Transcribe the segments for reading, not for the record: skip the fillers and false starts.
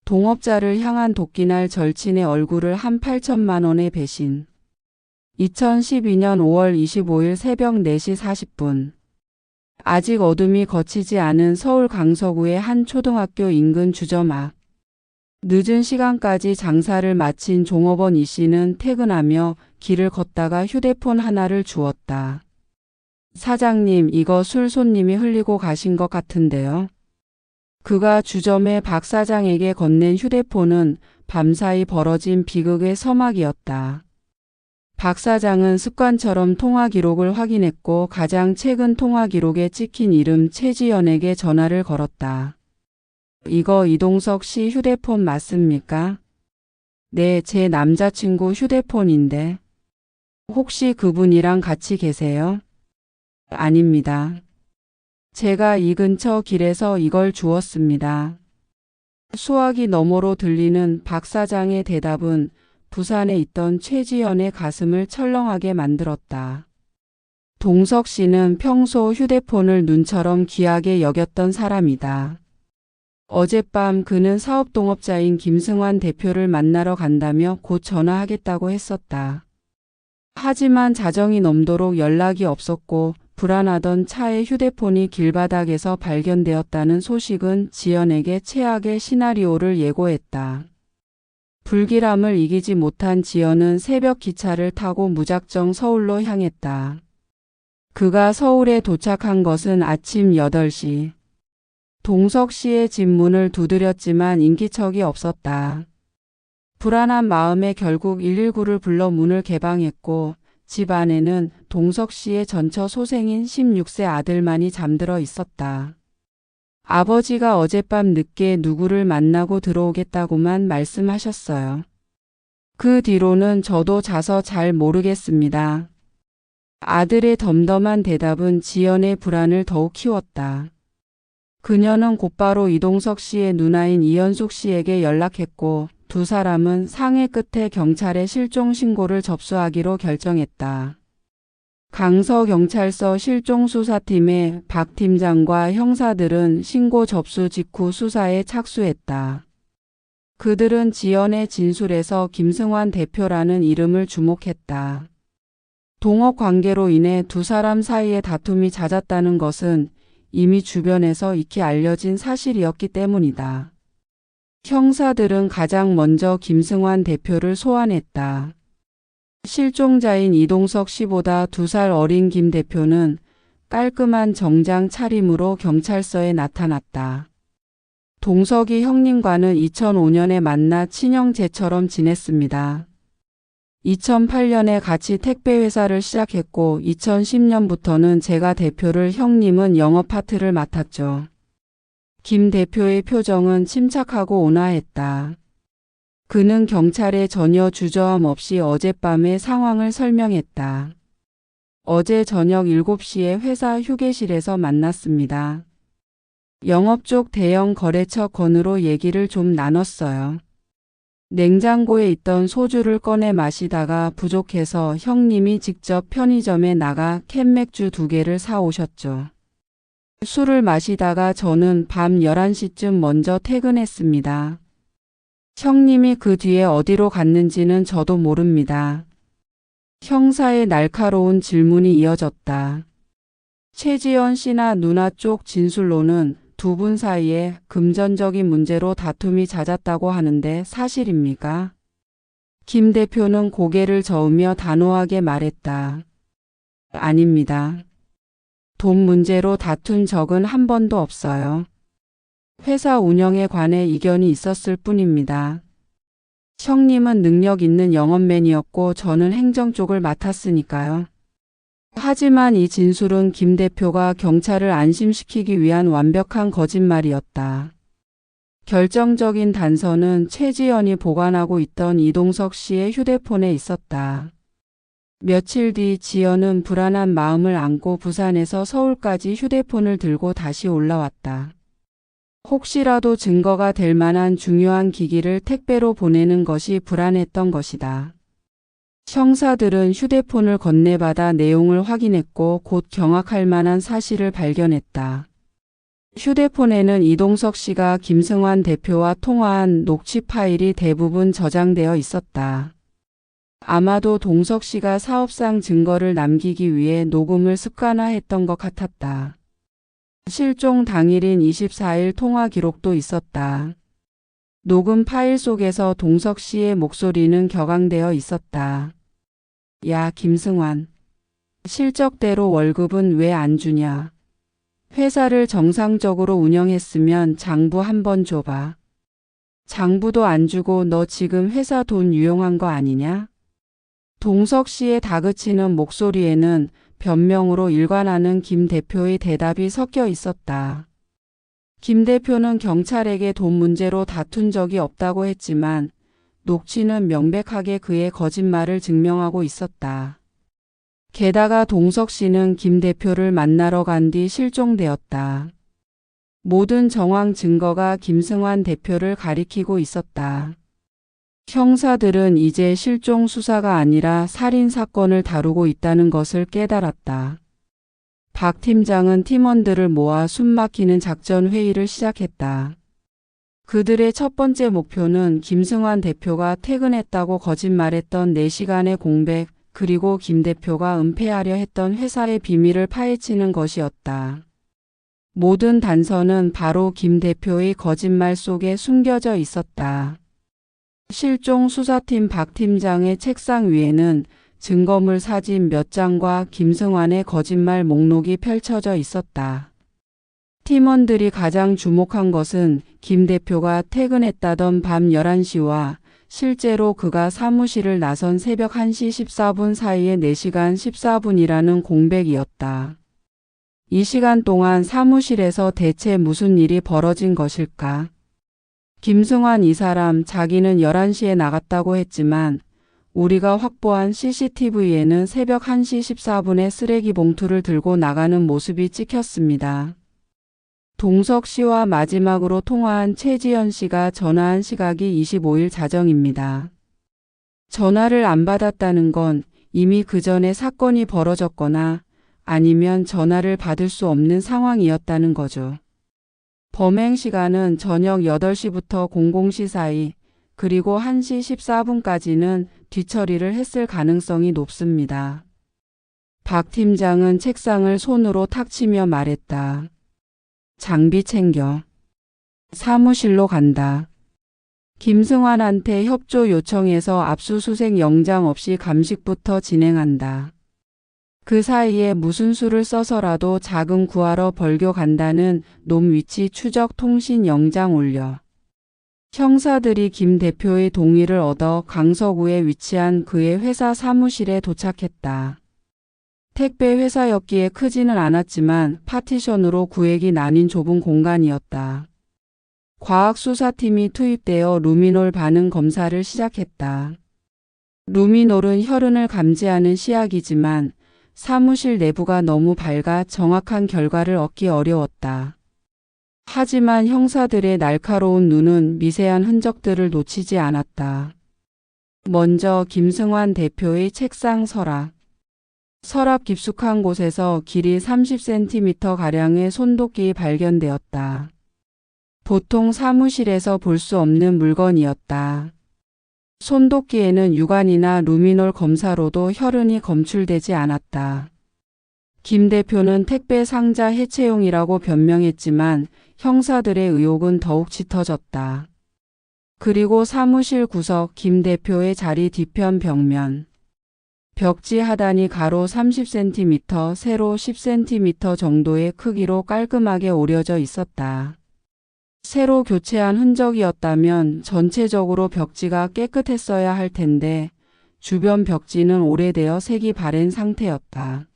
동업자를 향한 도끼날 절친의 얼굴을 한 8천만 원에 배신. 2012년 5월 25일 새벽 4시 40분. 아직 어둠이 걷히지 않은 서울 강서구의 한 초등학교 인근 주점 앞. 늦은 시간까지 장사를 마친 종업원 이 씨는 퇴근하며 길을 걷다가 휴대폰 하나를 주웠다. 사장님, 이거 술 손님이 흘리고 가신 것 같은데요. 그가 주점의 박 사장에게 건넨 휴대폰은 밤사이 벌어진 비극의 서막이었다. 박 사장은 습관처럼 통화 기록을 확인했고 가장 최근 통화 기록에 찍힌 이름 최지연에게 전화를 걸었다. 이거 이동석 씨 휴대폰 맞습니까? 네, 제 남자친구 휴대폰인데. 혹시 그분이랑 같이 계세요? 아닙니다. 제가 이 근처 길에서 이걸 주웠습니다. 수화기 너머로 들리는 박 사장의 대답은 부산에 있던 최지연의 가슴을 철렁하게 만들었다. 동석 씨는 평소 휴대폰을 눈처럼 귀하게 여겼던 사람이다. 어젯밤 그는 사업동업자인 김승환 대표를 만나러 간다며 곧 전화하겠다고 했었다. 하지만 자정이 넘도록 연락이 없었고 불안하던 차의 휴대폰이 길바닥에서 발견되었다는 소식은 지연에게 최악의 시나리오를 예고했다. 불길함을 이기지 못한 지연은 새벽 기차를 타고 무작정 서울로 향했다. 그가 서울에 도착한 것은 아침 8시. 동석 씨의 집 문을 두드렸지만 인기척이 없었다. 불안한 마음에 결국 119를 불러 문을 개방했고 집 안에는 동석 씨의 전처 소생인 16세 아들만이 잠들어 있었다. 아버지가 어젯밤 늦게 누구를 만나고 들어오겠다고만 말씀하셨어요. 그 뒤로는 저도 자서 잘 모르겠습니다. 아들의 덤덤한 대답은 지연의 불안을 더욱 키웠다. 그녀는 곧바로 이동석 씨의 누나인 이현숙 씨에게 연락했고 두 사람은 상해 끝에 경찰에 실종 신고를 접수하기로 결정했다. 강서경찰서 실종수사팀의 박 팀장과 형사들은 신고 접수 직후 수사에 착수했다. 그들은 지연의 진술에서 김승환 대표라는 이름을 주목했다. 동업 관계로 인해 두 사람 사이에 다툼이 잦았다는 것은 이미 주변에서 익히 알려진 사실이었기 때문이다. 형사들은 가장 먼저 김승환 대표를 소환했다. 실종자인 이동석 씨보다 2살 어린 김 대표는 깔끔한 정장 차림으로 경찰서에 나타났다. 동석이 형님과는 2005년에 만나 친형제처럼 지냈습니다. 2008년에 같이 택배회사를 시작했고 2010년부터는 제가 대표를 형님은 영업 파트를 맡았죠. 김 대표의 표정은 침착하고 온화했다. 그는 경찰에 전혀 주저함 없이 어젯밤의 상황을 설명했다. 어제 저녁 7시에 회사 휴게실에서 만났습니다. 영업 쪽 대형 거래처 건으로 얘기를 좀 나눴어요. 냉장고에 있던 소주를 꺼내 마시다가 부족해서 형님이 직접 편의점에 나가 캔맥주 2개를 사오셨죠. 술을 마시다가 저는 밤 11시쯤 먼저 퇴근했습니다. 형님이 그 뒤에 어디로 갔는지는 저도 모릅니다. 형사의 날카로운 질문이 이어졌다. 최지연 씨나 누나 쪽 진술로는 두 분 사이에 금전적인 문제로 다툼이 잦았다고 하는데 사실입니까? 김 대표는 고개를 저으며 단호하게 말했다. 아닙니다. 돈 문제로 다툰 적은 한 번도 없어요. 회사 운영에 관해 이견이 있었을 뿐입니다. 형님은 능력 있는 영업맨이었고 저는 행정 쪽을 맡았으니까요. 하지만 이 진술은 김 대표가 경찰을 안심시키기 위한 완벽한 거짓말이었다. 결정적인 단서는 최지연이 보관하고 있던 이동석 씨의 휴대폰에 있었다. 며칠 뒤 지연은 불안한 마음을 안고 부산에서 서울까지 휴대폰을 들고 다시 올라왔다. 혹시라도 증거가 될 만한 중요한 기기를 택배로 보내는 것이 불안했던 것이다. 형사들은 휴대폰을 건네받아 내용을 확인했고 곧 경악할 만한 사실을 발견했다. 휴대폰에는 이동석 씨가 김승환 대표와 통화한 녹취 파일이 대부분 저장되어 있었다. 아마도 동석 씨가 사업상 증거를 남기기 위해 녹음을 습관화했던 것 같았다. 실종 당일인 24일 통화 기록도 있었다. 녹음 파일 속에서 동석 씨의 목소리는 격앙되어 있었다. 야, 김승환. 실적대로 월급은 왜 안 주냐? 회사를 정상적으로 운영했으면 장부 한번 줘봐. 장부도 안 주고 너 지금 회사 돈 유용한 거 아니냐? 동석 씨의 다그치는 목소리에는 변명으로 일관하는 김 대표의 대답이 섞여 있었다. 김 대표는 경찰에게 돈 문제로 다툰 적이 없다고 했지만 녹취는 명백하게 그의 거짓말을 증명하고 있었다. 게다가 동석 씨는 김 대표를 만나러 간 뒤 실종되었다. 모든 정황 증거가 김승환 대표를 가리키고 있었다. 형사들은 이제 실종 수사가 아니라 살인 사건을 다루고 있다는 것을 깨달았다. 박 팀장은 팀원들을 모아 숨막히는 작전 회의를 시작했다. 그들의 첫 번째 목표는 김승환 대표가 퇴근했다고 거짓말했던 4시간의 공백, 그리고 김 대표가 은폐하려 했던 회사의 비밀을 파헤치는 것이었다. 모든 단서는 바로 김 대표의 거짓말 속에 숨겨져 있었다. 실종 수사팀 박 팀장의 책상 위에는 증거물 사진 몇 장과 김승환의 거짓말 목록이 펼쳐져 있었다. 팀원들이 가장 주목한 것은 김 대표가 퇴근했다던 밤 11시와 실제로 그가 사무실을 나선 새벽 1시 14분 사이의 4시간 14분이라는 공백이었다. 이 시간 동안 사무실에서 대체 무슨 일이 벌어진 것일까? 김승환 이 사람 자기는 11시에 나갔다고 했지만 우리가 확보한 CCTV에는 새벽 1시 14분에 쓰레기 봉투를 들고 나가는 모습이 찍혔습니다. 동석 씨와 마지막으로 통화한 최지연 씨가 전화한 시각이 25일 자정입니다. 전화를 안 받았다는 건 이미 그 전에 사건이 벌어졌거나 아니면 전화를 받을 수 없는 상황이었다는 거죠. 범행 시간은 저녁 8시부터 00시 사이, 그리고 1시 14분까지는 뒤처리를 했을 가능성이 높습니다. 박 팀장은 책상을 손으로 탁 치며 말했다. 장비 챙겨. 사무실로 간다. 김승환한테 협조 요청해서 압수수색 영장 없이 감식부터 진행한다. 그 사이에 무슨 수를 써서라도 자금 구하러 벌교 간다는 놈 위치 추적 통신 영장 올려. 형사들이 김 대표의 동의를 얻어 강서구에 위치한 그의 회사 사무실에 도착했다. 택배 회사였기에 크지는 않았지만 파티션으로 구획이 나뉜 좁은 공간이었다. 과학수사팀이 투입되어 루미놀 반응 검사를 시작했다. 루미놀은 혈흔을 감지하는 시약이지만 사무실 내부가 너무 밝아 정확한 결과를 얻기 어려웠다. 하지만 형사들의 날카로운 눈은 미세한 흔적들을 놓치지 않았다. 먼저 김승환 대표의 책상 서랍. 서랍 깊숙한 곳에서 길이 30cm가량의 손도끼 발견되었다. 보통 사무실에서 볼 수 없는 물건이었다. 손도끼에는 유관이나 루미놀 검사로도 혈흔이 검출되지 않았다. 김 대표는 택배 상자 해체용이라고 변명했지만 형사들의 의혹은 더욱 짙어졌다. 그리고 사무실 구석 김 대표의 자리 뒤편 벽면. 벽지 하단이 가로 30cm, 세로 10cm 정도의 크기로 깔끔하게 오려져 있었다. 새로 교체한 흔적이었다면 전체적으로 벽지가 깨끗했어야 할 텐데 주변 벽지는 오래되어 색이 바랜 상태였다.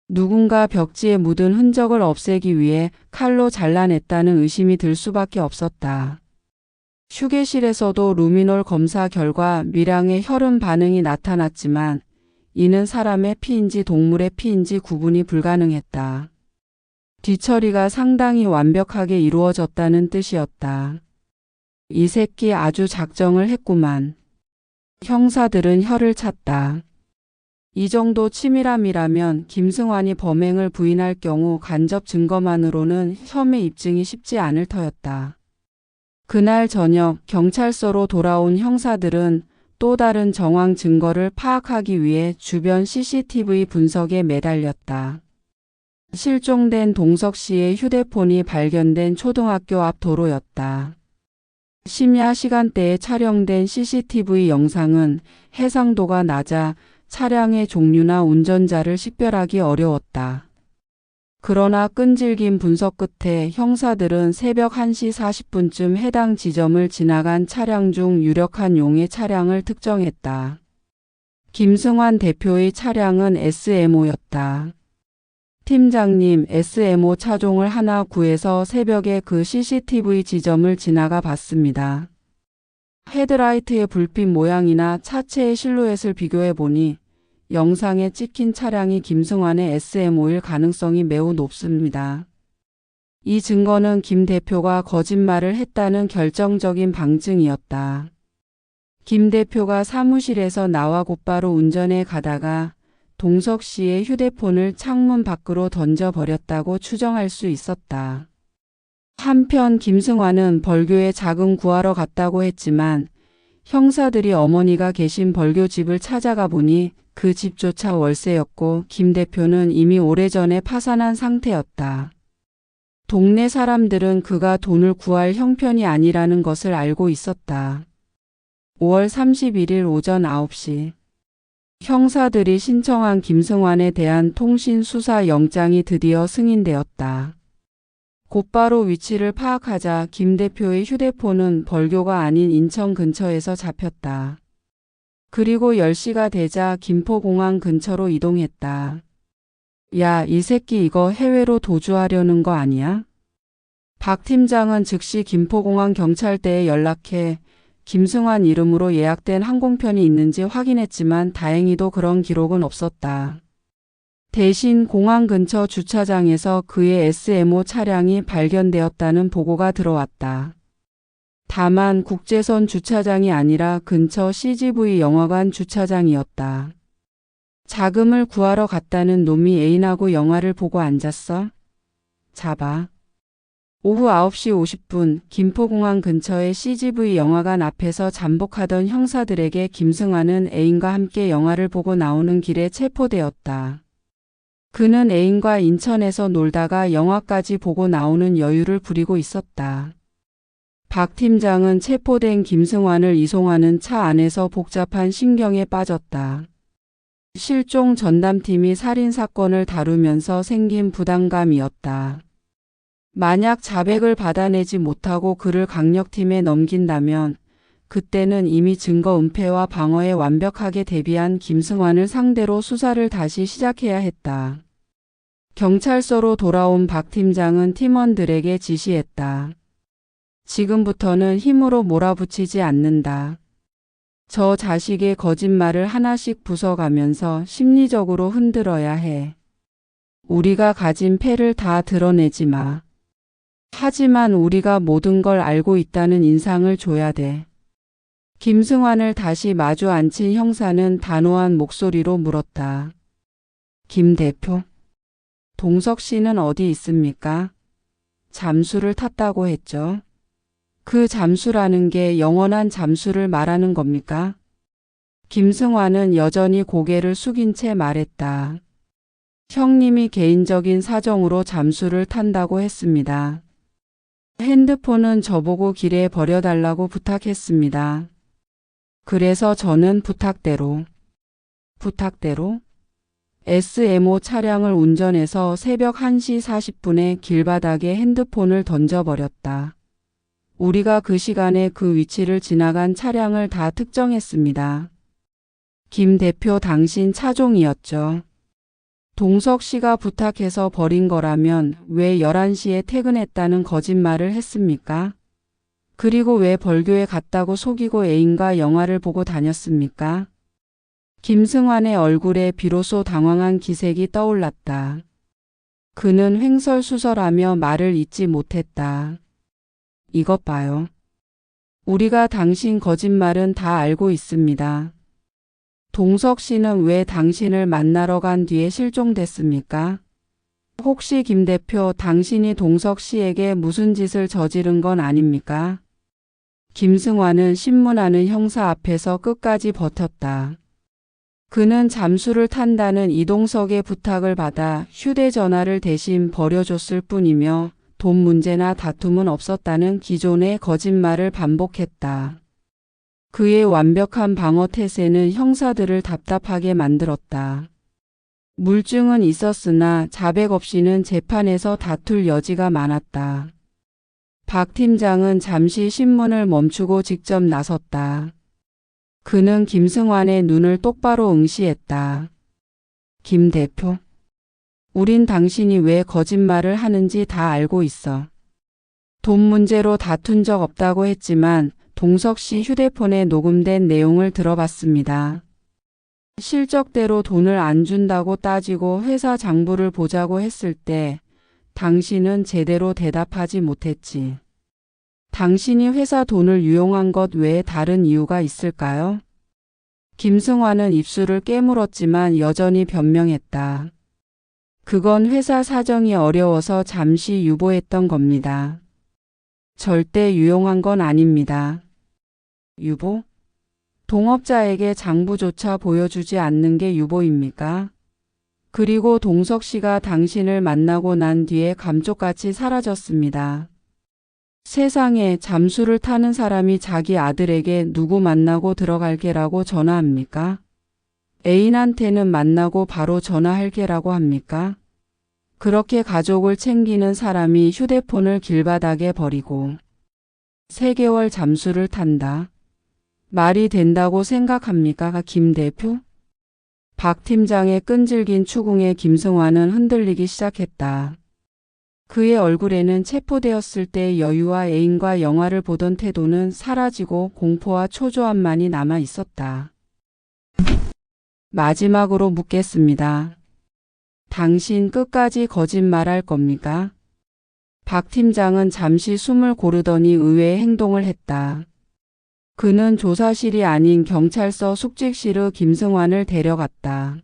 누군가 벽지에 묻은 흔적을 없애기 위해 칼로 잘라냈다는 의심이 들 수밖에 없었다. 휴게실에서도 루미놀 검사 결과 미량의 혈흔 반응이 나타났지만 이는 사람의 피인지 동물의 피인지 구분이 불가능했다. 뒤처리가 상당히 완벽하게 이루어졌다는 뜻이었다. 이 새끼 아주 작정을 했구만. 형사들은 혀를 찼다. 이 정도 치밀함이라면 김승환이 범행을 부인할 경우 간접 증거만으로는 혐의 입증이 쉽지 않을 터였다. 그날 저녁 경찰서로 돌아온 형사들은 또 다른 정황 증거를 파악하기 위해 주변 CCTV 분석에 매달렸다. 실종된 동석 씨의 휴대폰이 발견된 초등학교 앞 도로였다. 심야 시간대에 촬영된 CCTV 영상은 해상도가 낮아 차량의 종류나 운전자를 식별하기 어려웠다. 그러나 끈질긴 분석 끝에 형사들은 새벽 1시 40분쯤 해당 지점을 지나간 차량 중 유력한 용의 차량을 특정했다. 김승환 대표의 차량은 SMO였다. 팀장님, SMO 차종을 하나 구해서 새벽에 그 CCTV 지점을 지나가 봤습니다. 헤드라이트의 불빛 모양이나 차체의 실루엣을 비교해 보니 영상에 찍힌 차량이 김승환의 SMO일 가능성이 매우 높습니다. 이 증거는 김 대표가 거짓말을 했다는 결정적인 방증이었다. 김 대표가 사무실에서 나와 곧바로 운전해 가다가 동석 씨의 휴대폰을 창문 밖으로 던져버렸다고 추정할 수 있었다. 한편 김승환은 벌교에 자금 구하러 갔다고 했지만 형사들이 어머니가 계신 벌교 집을 찾아가 보니 그 집조차 월세였고 김 대표는 이미 오래전에 파산한 상태였다. 동네 사람들은 그가 돈을 구할 형편이 아니라는 것을 알고 있었다. 5월 31일 오전 9시 형사들이 신청한 김승환에 대한 통신 수사 영장이 드디어 승인되었다. 곧바로 위치를 파악하자 김 대표의 휴대폰은 벌교가 아닌 인천 근처에서 잡혔다. 그리고 10시가 되자 김포공항 근처로 이동했다. 야, 이 새끼 이거 해외로 도주하려는 거 아니야? 박 팀장은 즉시 김포공항 경찰대에 연락해 김승환 이름으로 예약된 항공편이 있는지 확인했지만 다행히도 그런 기록은 없었다. 대신 공항 근처 주차장에서 그의 SMO 차량이 발견되었다는 보고가 들어왔다. 다만 국제선 주차장이 아니라 근처 CGV 영화관 주차장이었다. 자금을 구하러 갔다는 놈이 애인하고 영화를 보고 앉았어? 잡아. 오후 9시 50분 김포공항 근처의 CGV 영화관 앞에서 잠복하던 형사들에게 김승환은 애인과 함께 영화를 보고 나오는 길에 체포되었다. 그는 애인과 인천에서 놀다가 영화까지 보고 나오는 여유를 부리고 있었다. 박 팀장은 체포된 김승환을 이송하는 차 안에서 복잡한 신경에 빠졌다. 실종 전담팀이 살인사건을 다루면서 생긴 부담감이었다. 만약 자백을 받아내지 못하고 그를 강력팀에 넘긴다면 그때는 이미 증거 은폐와 방어에 완벽하게 대비한 김승환을 상대로 수사를 다시 시작해야 했다. 경찰서로 돌아온 박 팀장은 팀원들에게 지시했다. 지금부터는 힘으로 몰아붙이지 않는다. 저 자식의 거짓말을 하나씩 부숴가면서 심리적으로 흔들어야 해. 우리가 가진 패를 다 드러내지 마. 하지만 우리가 모든 걸 알고 있다는 인상을 줘야 돼. 김승환을 다시 마주 앉힌 형사는 단호한 목소리로 물었다. 김 대표, 동석 씨는 어디 있습니까? 잠수를 탔다고 했죠. 그 잠수라는 게 영원한 잠수를 말하는 겁니까? 김승환은 여전히 고개를 숙인 채 말했다. 형님이 개인적인 사정으로 잠수를 탄다고 했습니다. 핸드폰은 저보고 길에 버려달라고 부탁했습니다. 그래서 저는 부탁대로 SMO 차량을 운전해서 새벽 1시 40분에 길바닥에 핸드폰을 던져버렸다. 우리가 그 시간에 그 위치를 지나간 차량을 다 특정했습니다. 김 대표 당신 차종이었죠. 동석 씨가 부탁해서 버린 거라면 왜 11시에 퇴근했다는 거짓말을 했습니까? 그리고 왜 벌교에 갔다고 속이고 애인과 영화를 보고 다녔습니까? 김승환의 얼굴에 비로소 당황한 기색이 떠올랐다. 그는 횡설수설하며 말을 잇지 못했다. 이것 봐요. 우리가 당신 거짓말은 다 알고 있습니다. 동석 씨는 왜 당신을 만나러 간 뒤에 실종됐습니까? 혹시 김 대표 당신이 동석 씨에게 무슨 짓을 저지른 건 아닙니까? 김승환은 신문하는 형사 앞에서 끝까지 버텼다. 그는 잠수를 탄다는 이동석의 부탁을 받아 휴대전화를 대신 버려줬을 뿐이며 돈 문제나 다툼은 없었다는 기존의 거짓말을 반복했다. 그의 완벽한 방어 태세는 형사들을 답답하게 만들었다. 물증은 있었으나 자백 없이는 재판에서 다툴 여지가 많았다. 박 팀장은 잠시 신문을 멈추고 직접 나섰다. 그는 김승환의 눈을 똑바로 응시했다. 김 대표, 우린 당신이 왜 거짓말을 하는지 다 알고 있어. 돈 문제로 다툰 적 없다고 했지만 동석 씨 휴대폰에 녹음된 내용을 들어봤습니다. 실적대로 돈을 안 준다고 따지고 회사 장부를 보자고 했을 때 당신은 제대로 대답하지 못했지. 당신이 회사 돈을 유용한 것 외에 다른 이유가 있을까요? 김승환은 입술을 깨물었지만 여전히 변명했다. 그건 회사 사정이 어려워서 잠시 유보했던 겁니다. 절대 유용한 건 아닙니다. 유보? 동업자에게 장부조차 보여주지 않는 게 유보입니까? 그리고 동석 씨가 당신을 만나고 난 뒤에 감쪽같이 사라졌습니다. 세상에 잠수를 타는 사람이 자기 아들에게 누구 만나고 들어갈게라고 전화합니까? 애인한테는 만나고 바로 전화할게라고 합니까? 그렇게 가족을 챙기는 사람이 휴대폰을 길바닥에 버리고 3개월 잠수를 탄다. 말이 된다고 생각합니까, 김 대표? 박 팀장의 끈질긴 추궁에 김승환은 흔들리기 시작했다. 그의 얼굴에는 체포되었을 때의 여유와 애인과 영화를 보던 태도는 사라지고 공포와 초조함만이 남아 있었다. 마지막으로 묻겠습니다. 당신 끝까지 거짓말할 겁니까? 박 팀장은 잠시 숨을 고르더니 의외의 행동을 했다. 그는 조사실이 아닌 경찰서 숙직실로 김승환을 데려갔다.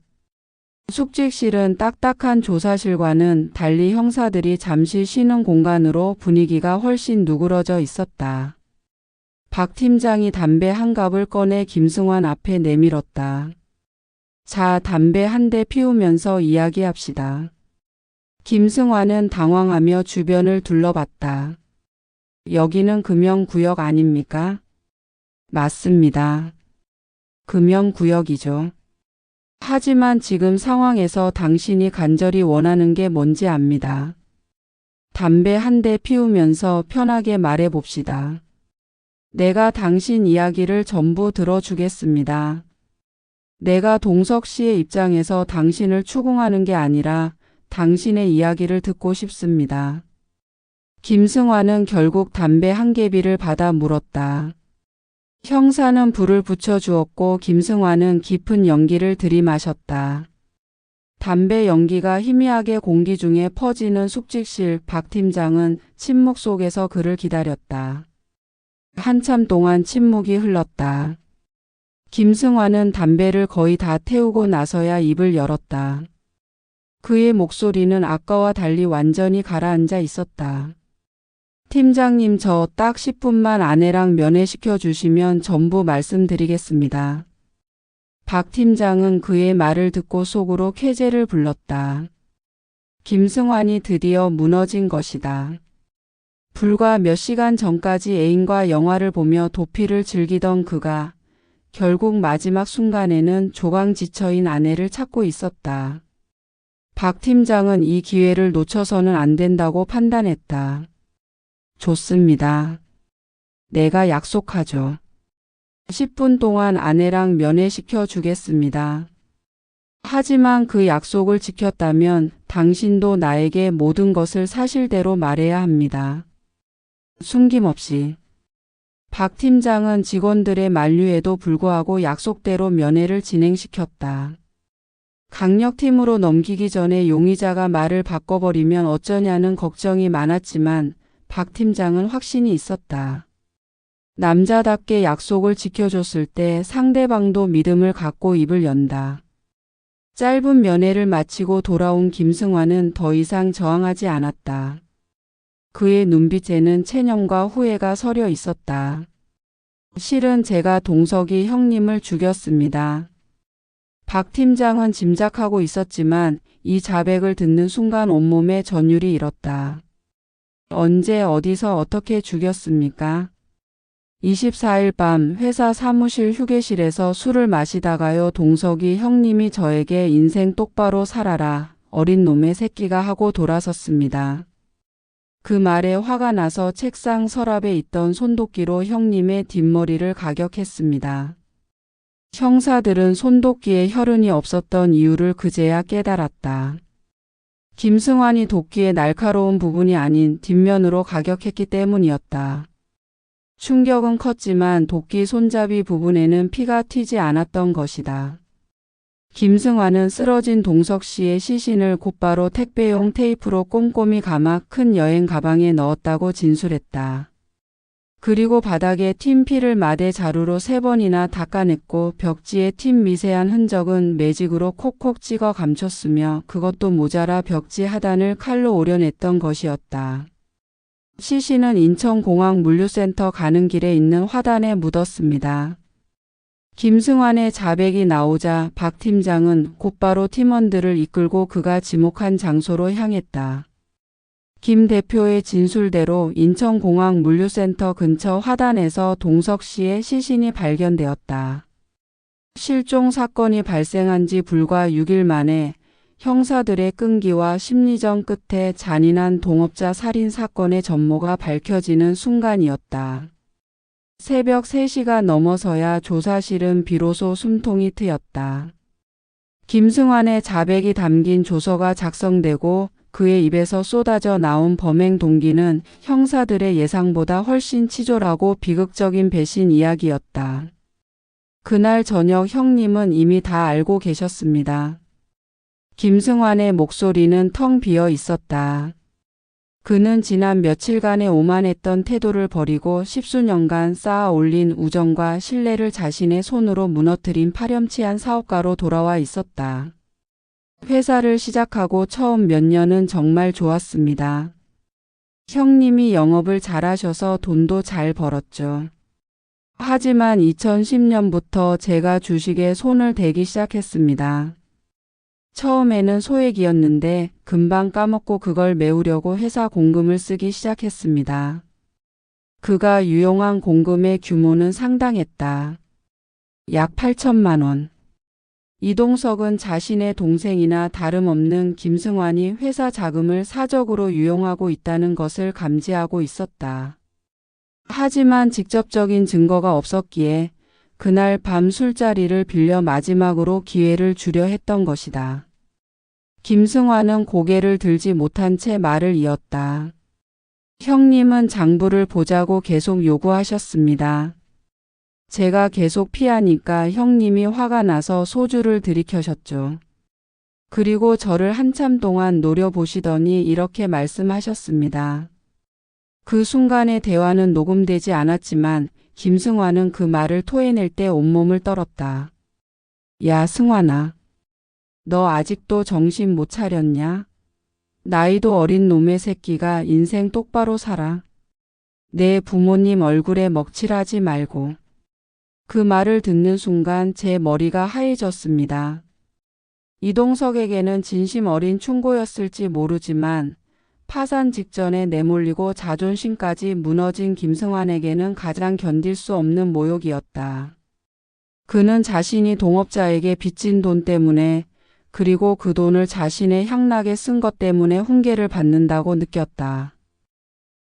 숙직실은 딱딱한 조사실과는 달리 형사들이 잠시 쉬는 공간으로 분위기가 훨씬 누그러져 있었다. 박 팀장이 담배 한 갑을 꺼내 김승환 앞에 내밀었다. 자, 담배 한 대 피우면서 이야기합시다. 김승환은 당황하며 주변을 둘러봤다. 여기는 금연구역 아닙니까? 맞습니다. 금연구역이죠. 하지만 지금 상황에서 당신이 간절히 원하는 게 뭔지 압니다. 담배 한 대 피우면서 편하게 말해 봅시다. 내가 당신 이야기를 전부 들어주겠습니다. 내가 동석 씨의 입장에서 당신을 추궁하는 게 아니라 당신의 이야기를 듣고 싶습니다. 김승환은 결국 담배 한 개비를 받아 물었다. 형사는 불을 붙여주었고 김승환은 깊은 연기를 들이마셨다. 담배 연기가 희미하게 공기 중에 퍼지는 숙직실. 박 팀장은 침묵 속에서 그를 기다렸다. 한참 동안 침묵이 흘렀다. 김승환은 담배를 거의 다 태우고 나서야 입을 열었다. 그의 목소리는 아까와 달리 완전히 가라앉아 있었다. 팀장님, 저 딱 10분만 아내랑 면회시켜 주시면 전부 말씀드리겠습니다. 박 팀장은 그의 말을 듣고 속으로 쾌재를 불렀다. 김승환이 드디어 무너진 것이다. 불과 몇 시간 전까지 애인과 영화를 보며 도피를 즐기던 그가 결국 마지막 순간에는 조강지처인 아내를 찾고 있었다. 박 팀장은 이 기회를 놓쳐서는 안 된다고 판단했다. 좋습니다. 내가 약속하죠. 10분 동안 아내랑 면회시켜 주겠습니다. 하지만 그 약속을 지켰다면 당신도 나에게 모든 것을 사실대로 말해야 합니다. 숨김없이. 박 팀장은 직원들의 만류에도 불구하고 약속대로 면회를 진행시켰다. 강력팀으로 넘기기 전에 용의자가 말을 바꿔버리면 어쩌냐는 걱정이 많았지만 박 팀장은 확신이 있었다. 남자답게 약속을 지켜줬을 때 상대방도 믿음을 갖고 입을 연다. 짧은 면회를 마치고 돌아온 김승환은 더 이상 저항하지 않았다. 그의 눈빛에는 체념과 후회가 서려 있었다. 실은 제가 동석이 형님을 죽였습니다. 박 팀장은 짐작하고 있었지만 이 자백을 듣는 순간 온몸에 전율이 일었다. 언제 어디서 어떻게 죽였습니까? 24일 밤 회사 사무실 휴게실에서 술을 마시다가요. 동석이 형님이 저에게 인생 똑바로 살아라, 어린 놈의 새끼가 하고 돌아섰습니다. 그 말에 화가 나서 책상 서랍에 있던 손도끼로 형님의 뒷머리를 가격했습니다. 형사들은 손도끼에 혈흔이 없었던 이유를 그제야 깨달았다. 김승환이 도끼의 날카로운 부분이 아닌 뒷면으로 가격했기 때문이었다. 충격은 컸지만 도끼 손잡이 부분에는 피가 튀지 않았던 것이다. 김승환은 쓰러진 동석 씨의 시신을 곧바로 택배용 테이프로 꼼꼼히 감아 큰 여행 가방에 넣었다고 진술했다. 그리고 바닥에 튄 피를 마대 자루로 3번이나 닦아냈고 벽지에 튄 미세한 흔적은 매직으로 콕콕 찍어 감췄으며 그것도 모자라 벽지 하단을 칼로 오려냈던 것이었다. 시신은 인천공항 물류센터 가는 길에 있는 화단에 묻었습니다. 김승환의 자백이 나오자 박 팀장은 곧바로 팀원들을 이끌고 그가 지목한 장소로 향했다. 김 대표의 진술대로 인천공항 물류센터 근처 화단에서 동석 씨의 시신이 발견되었다. 실종 사건이 발생한 지 불과 6일 만에 형사들의 끈기와 심리전 끝에 잔인한 동업자 살인 사건의 전모가 밝혀지는 순간이었다. 새벽 3시가 넘어서야 조사실은 비로소 숨통이 트였다. 김승환의 자백이 담긴 조서가 작성되고 그의 입에서 쏟아져 나온 범행 동기는 형사들의 예상보다 훨씬 치졸하고 비극적인 배신 이야기였다. 그날 저녁 형님은 이미 다 알고 계셨습니다. 김승환의 목소리는 텅 비어 있었다. 그는 지난 며칠간의 오만했던 태도를 버리고 10수년간 쌓아 올린 우정과 신뢰를 자신의 손으로 무너뜨린 파렴치한 사업가로 돌아와 있었다. 회사를 시작하고 처음 몇 년은 정말 좋았습니다. 형님이 영업을 잘하셔서 돈도 잘 벌었죠. 하지만 2010년부터 제가 주식에 손을 대기 시작했습니다. 처음에는 소액이었는데 금방 까먹고 그걸 메우려고 회사 공금을 쓰기 시작했습니다. 그가 유용한 공금의 규모는 상당했다. 약 8천만 원. 이동석은 자신의 동생이나 다름없는 김승환이 회사 자금을 사적으로 유용하고 있다는 것을 감지하고 있었다. 하지만 직접적인 증거가 없었기에 그날 밤 술자리를 빌려 마지막으로 기회를 주려 했던 것이다. 김승환은 고개를 들지 못한 채 말을 이었다. 형님은 장부를 보자고 계속 요구하셨습니다. 제가 계속 피하니까 형님이 화가 나서 소주를 들이켜셨죠. 그리고 저를 한참 동안 노려보시더니 이렇게 말씀하셨습니다. 그 순간의 대화는 녹음되지 않았지만 김승환은 그 말을 토해낼 때 온몸을 떨었다. 야 승환아, 너 아직도 정신 못 차렸냐? 나이도 어린 놈의 새끼가 인생 똑바로 살아. 내 부모님 얼굴에 먹칠하지 말고. 그 말을 듣는 순간 제 머리가 하얘졌습니다. 이동석에게는 진심 어린 충고였을지 모르지만 파산 직전에 내몰리고 자존심까지 무너진 김승환에게는 가장 견딜 수 없는 모욕이었다. 그는 자신이 동업자에게 빚진 돈 때문에 그리고 그 돈을 자신의 향락에 쓴 것 때문에 훈계를 받는다고 느꼈다.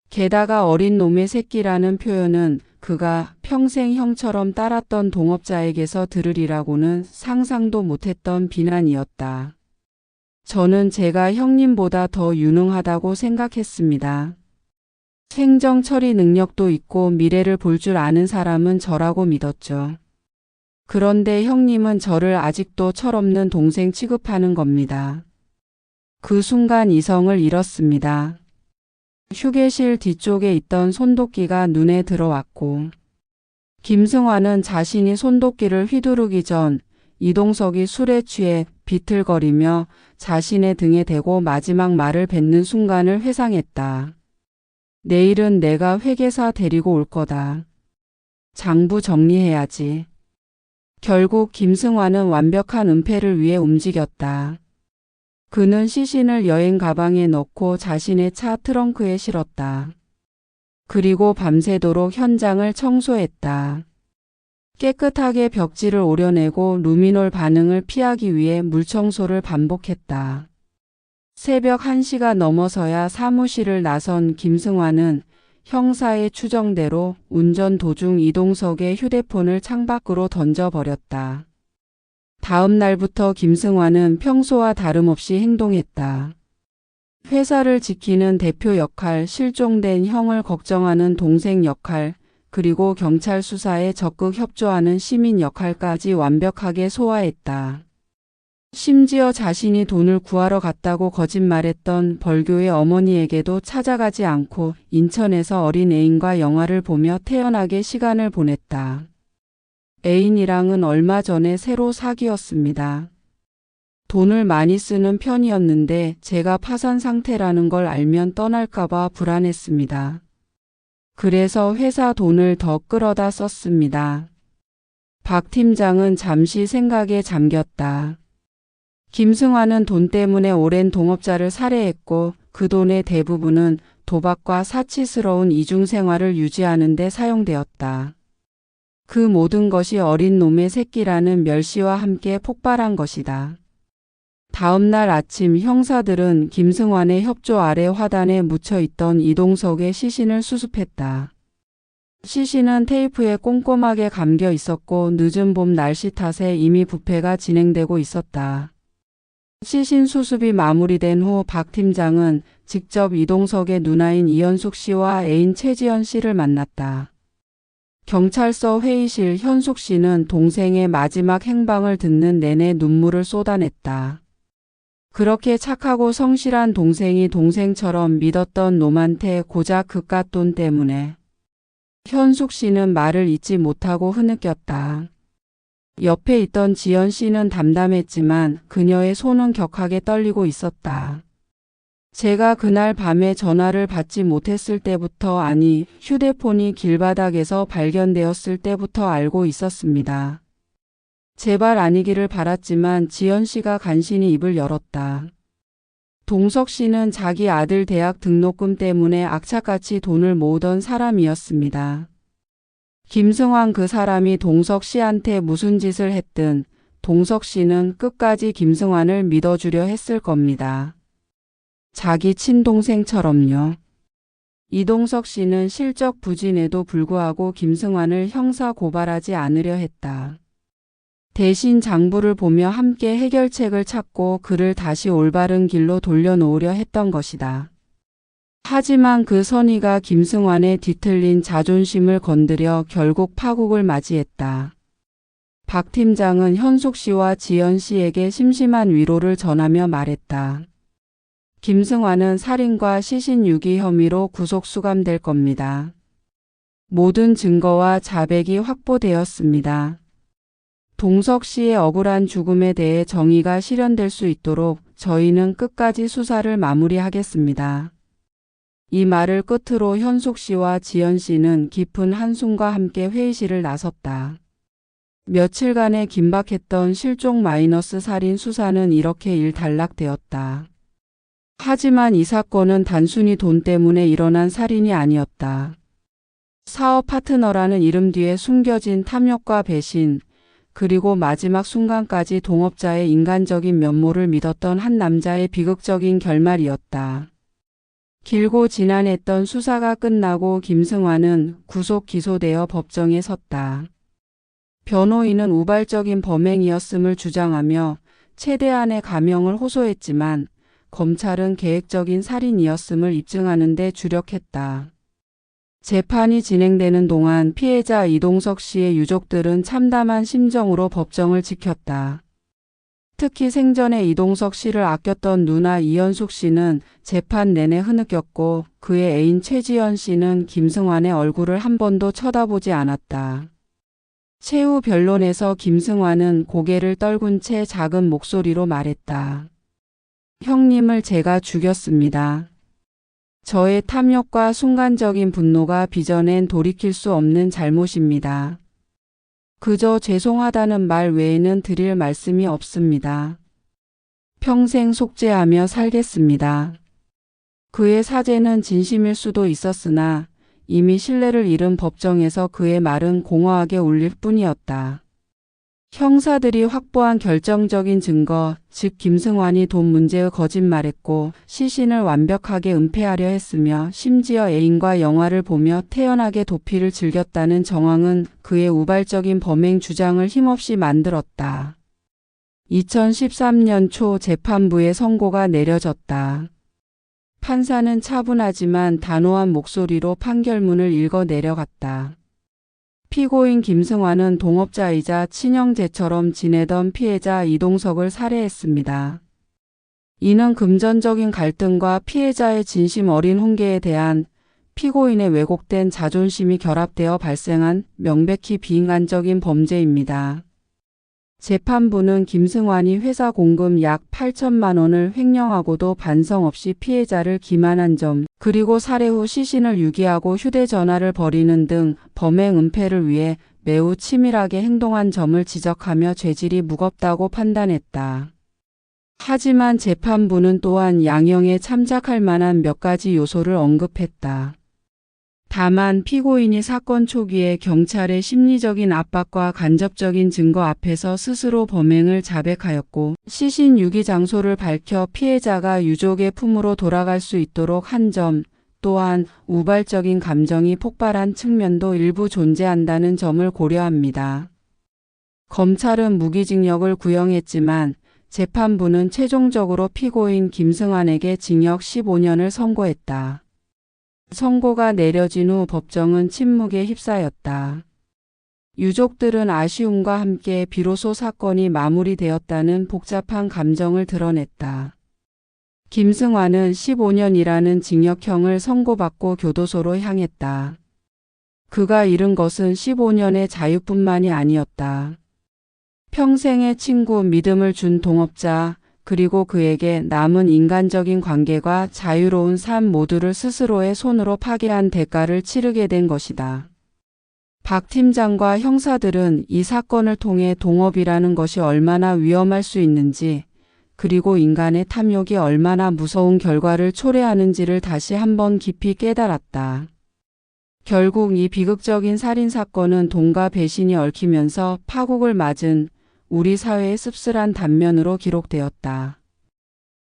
게다가 어린 놈의 새끼라는 표현은 그가 평생 형처럼 따랐던 동업자에게서 들으리라고는 상상도 못했던 비난이었다. 저는 제가 형님보다 더 유능하다고 생각했습니다. 행정 처리 능력도 있고 미래를 볼 줄 아는 사람은 저라고 믿었죠. 그런데 형님은 저를 아직도 철없는 동생 취급하는 겁니다. 그 순간 이성을 잃었습니다. 휴게실 뒤쪽에 있던 손도끼가 눈에 들어왔고 김승환은 자신이 손도끼를 휘두르기 전 이동석이 술에 취해 비틀거리며 자신의 등에 대고 마지막 말을 뱉는 순간을 회상했다. 내일은 내가 회계사 데리고 올 거다. 장부 정리해야지. 결국 김승환은 완벽한 은폐를 위해 움직였다. 그는 시신을 여행 가방에 넣고 자신의 차 트렁크에 실었다. 그리고 밤새도록 현장을 청소했다. 깨끗하게 벽지를 오려내고 루미놀 반응을 피하기 위해 물청소를 반복했다. 새벽 1시가 넘어서야 사무실을 나선 김승환은 형사의 추정대로 운전 도중 이동석의 휴대폰을 창밖으로 던져버렸다. 다음 날부터 김승환은 평소와 다름없이 행동했다. 회사를 지키는 대표 역할, 실종된 형을 걱정하는 동생 역할, 그리고 경찰 수사에 적극 협조하는 시민 역할까지 완벽하게 소화했다. 심지어 자신이 돈을 구하러 갔다고 거짓말했던 벌교의 어머니에게도 찾아가지 않고 인천에서 어린 애인과 영화를 보며 태연하게 시간을 보냈다. 애인이랑은 얼마 전에 새로 사귀었습니다. 돈을 많이 쓰는 편이었는데 제가 파산 상태라는 걸 알면 떠날까봐 불안했습니다. 그래서 회사 돈을 더 끌어다 썼습니다. 박 팀장은 잠시 생각에 잠겼다. 김승환은 돈 때문에 오랜 동업자를 살해했고 그 돈의 대부분은 도박과 사치스러운 이중생활을 유지하는 데 사용되었다. 그 모든 것이 어린 놈의 새끼라는 멸시와 함께 폭발한 것이다. 다음 날 아침 형사들은 김승환의 협조 아래 화단에 묻혀있던 이동석의 시신을 수습했다. 시신은 테이프에 꼼꼼하게 감겨 있었고 늦은 봄 날씨 탓에 이미 부패가 진행되고 있었다. 시신 수습이 마무리된 후 박 팀장은 직접 이동석의 누나인 이현숙 씨와 애인 최지연 씨를 만났다. 경찰서 회의실 현숙 씨는 동생의 마지막 행방을 듣는 내내 눈물을 쏟아냈다. 그렇게 착하고 성실한 동생이 동생처럼 믿었던 놈한테 고작 그깟 돈 때문에. 현숙 씨는 말을 잇지 못하고 흐느꼈다. 옆에 있던 지연 씨는 담담했지만 그녀의 손은 격하게 떨리고 있었다. 제가 그날 밤에 전화를 받지 못했을 때부터, 아니 휴대폰이 길바닥에서 발견되었을 때부터 알고 있었습니다. 제발 아니기를 바랐지만 지연 씨가 간신히 입을 열었다. 동석 씨는 자기 아들 대학 등록금 때문에 악착같이 돈을 모으던 사람이었습니다. 김승환 그 사람이 동석 씨한테 무슨 짓을 했든 동석 씨는 끝까지 김승환을 믿어주려 했을 겁니다. 자기 친동생처럼요. 이동석 씨는 실적 부진에도 불구하고 김승환을 형사 고발하지 않으려 했다. 대신 장부를 보며 함께 해결책을 찾고 그를 다시 올바른 길로 돌려놓으려 했던 것이다. 하지만 그 선의가 김승환의 뒤틀린 자존심을 건드려 결국 파국을 맞이했다. 박 팀장은 현숙 씨와 지연 씨에게 심심한 위로를 전하며 말했다. 김승환은 살인과 시신 유기 혐의로 구속 수감될 겁니다. 모든 증거와 자백이 확보되었습니다. 동석 씨의 억울한 죽음에 대해 정의가 실현될 수 있도록 저희는 끝까지 수사를 마무리하겠습니다. 이 말을 끝으로 현숙 씨와 지연 씨는 깊은 한숨과 함께 회의실을 나섰다. 며칠간의 긴박했던 실종 마이너스 살인 수사는 이렇게 일단락되었다. 하지만 이 사건은 단순히 돈 때문에 일어난 살인이 아니었다. 사업 파트너라는 이름 뒤에 숨겨진 탐욕과 배신, 그리고 마지막 순간까지 동업자의 인간적인 면모를 믿었던 한 남자의 비극적인 결말이었다. 길고 지난했던 수사가 끝나고 김승환은 구속 기소되어 법정에 섰다. 변호인은 우발적인 범행이었음을 주장하며 최대한의 감형을 호소했지만 검찰은 계획적인 살인이었음을 입증하는 데 주력했다. 재판이 진행되는 동안 피해자 이동석 씨의 유족들은 참담한 심정으로 법정을 지켰다. 특히 생전에 이동석 씨를 아꼈던 누나 이현숙 씨는 재판 내내 흐느꼈고 그의 애인 최지연 씨는 김승환의 얼굴을 한 번도 쳐다보지 않았다. 최후 변론에서 김승환은 고개를 떨군 채 작은 목소리로 말했다. 형님을 제가 죽였습니다. 저의 탐욕과 순간적인 분노가 빚어낸 돌이킬 수 없는 잘못입니다. 그저 죄송하다는 말 외에는 드릴 말씀이 없습니다. 평생 속죄하며 살겠습니다. 그의 사죄는 진심일 수도 있었으나 이미 신뢰를 잃은 법정에서 그의 말은 공허하게 울릴 뿐이었다. 형사들이 확보한 결정적인 증거, 즉 김승환이 돈 문제의 거짓말했고 시신을 완벽하게 은폐하려 했으며 심지어 애인과 영화를 보며 태연하게 도피를 즐겼다는 정황은 그의 우발적인 범행 주장을 힘없이 만들었다. 2013년 초 재판부의 선고가 내려졌다. 판사는 차분하지만 단호한 목소리로 판결문을 읽어 내려갔다. 피고인 김승환은 동업자이자 친형제처럼 지내던 피해자 이동석을 살해했습니다. 이는 금전적인 갈등과 피해자의 진심 어린 훈계에 대한 피고인의 왜곡된 자존심이 결합되어 발생한 명백히 비인간적인 범죄입니다. 재판부는 김승환이 회사 공금 약 8천만 원을 횡령하고도 반성 없이 피해자를 기만한 점, 그리고 살해 후 시신을 유기하고 휴대전화를 버리는 등 범행 은폐를 위해 매우 치밀하게 행동한 점을 지적하며 죄질이 무겁다고 판단했다. 하지만 재판부는 또한 양형에 참작할 만한 몇 가지 요소를 언급했다. 다만 피고인이 사건 초기에 경찰의 심리적인 압박과 간접적인 증거 앞에서 스스로 범행을 자백하였고 시신 유기 장소를 밝혀 피해자가 유족의 품으로 돌아갈 수 있도록 한 점, 또한 우발적인 감정이 폭발한 측면도 일부 존재한다는 점을 고려합니다. 검찰은 무기징역을 구형했지만 재판부는 최종적으로 피고인 김승환에게 징역 15년을 선고했다. 선고가 내려진 후 법정은 침묵에 휩싸였다. 유족들은 아쉬움과 함께 비로소 사건이 마무리되었다는 복잡한 감정을 드러냈다. 김승환은 15년이라는 징역형을 선고받고 교도소로 향했다. 그가 잃은 것은 15년의 자유뿐만이 아니었다. 평생의 친구, 믿음을 준 동업자, 그리고 그에게 남은 인간적인 관계가 자유로운 삶 모두를 스스로의 손으로 파괴한 대가를 치르게 된 것이다. 박 팀장과 형사들은 이 사건을 통해 동업이라는 것이 얼마나 위험할 수 있는지, 그리고 인간의 탐욕이 얼마나 무서운 결과를 초래하는지를 다시 한번 깊이 깨달았다. 결국 이 비극적인 살인사건은 돈과 배신이 얽히면서 파국을 맞은 우리 사회의 씁쓸한 단면으로 기록되었다.